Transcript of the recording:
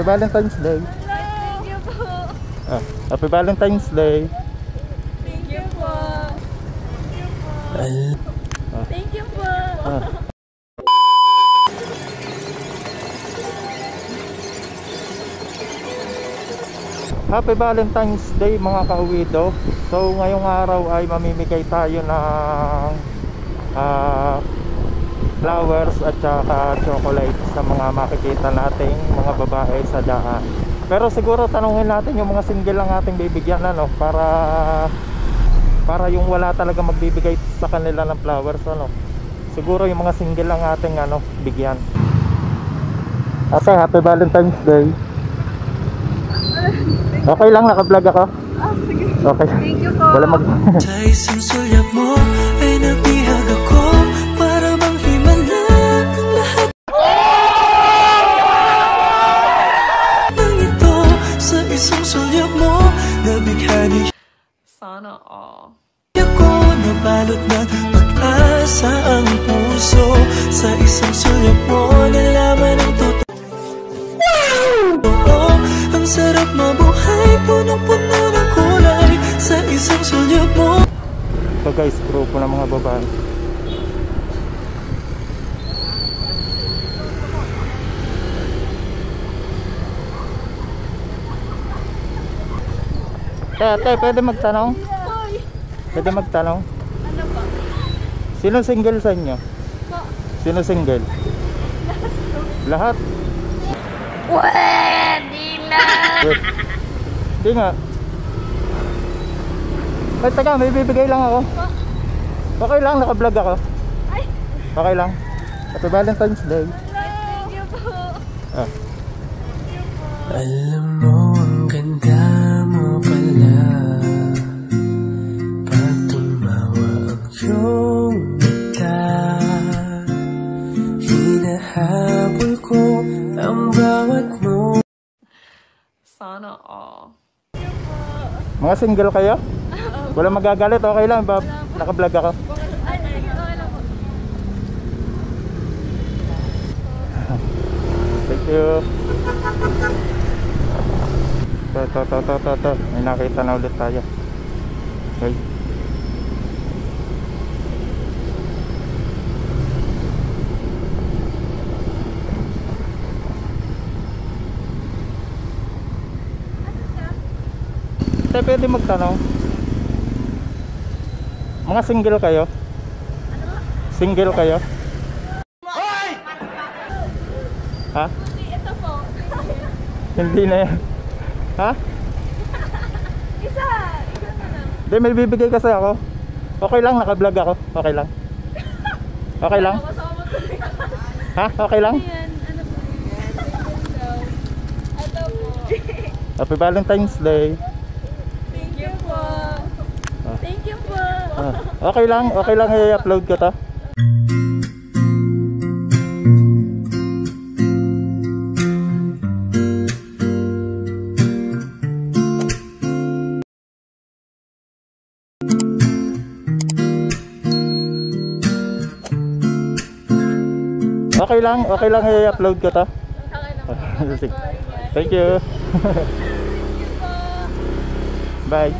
Valentine's Day. Thank you po. Happy Valentine's Day. Thank you po. Thank you po. Happy Valentine's Day mga kauwido. So ngayong araw ay mamimigay tayo ng flowers at saka chocolate sa mga makikita nating mga babae sa daan. Pero siguro tanungin natin yung mga single lang ating bibigyan, ano, para yung wala talaga magbibigay sa kanila ng flowers, ano. Siguro yung mga single lang ating bigyan. Ate, happy Valentine's Day. Okay lang, naka-vlog ako. Sige. Okay. Thank you po. Wala mag... Sa isang sulyap mo ay nabihag ako para manghimala ang lahat ng ito. Sa isang sulyap mo nabighani Sana all. ako, nabalot ng pag-asa ang puso. Sa isang sulyap mo nalaman ang totoo. Ang sarap mabuhay, punong-puno ng kulay. Sa isang sulyap mo. So guys, grupo ng mga babae. Ate, pwede magtanong? Pwede magtanong? Ano ba? Sino single sa inyo? Po. Sino single? Lahat? Pwede na. Wait. Hindi nga. Ay, taga, may bibigay lang ako. Okay lang, naka-vlog ako. Ay. Okay lang. Happy Valentine's Day. Thank you po. Alam mo, ang ganda mo pala. Pag tumawa ang iyong mata, hinahabol ko ang bawat mo. Sana all. Mga single kayo? Wala magagalit, okay lang. Naka-vlog ako. Ay, okay lang po. Thank you. Ito. May nakita na ulit tayo. Okay. Ito, pwede magtanong. Mga single kayo? Single kayo? Ha? Ito po. Hindi na yan. Ha? Isa na lang. Hindi, may bibigay kasi ako. Okay lang, naka-vlog ako. Okay lang. Okay lang? Kasama tuloy. Ha? Okay lang? Ayan, ano po yan? Ito po. Happy Valentine's Day. Thank you po. Thank you po. Okay lang i-upload ko to. Okay lang i-upload ko to. Okay lang po. Thank you. Thank you po. Bye.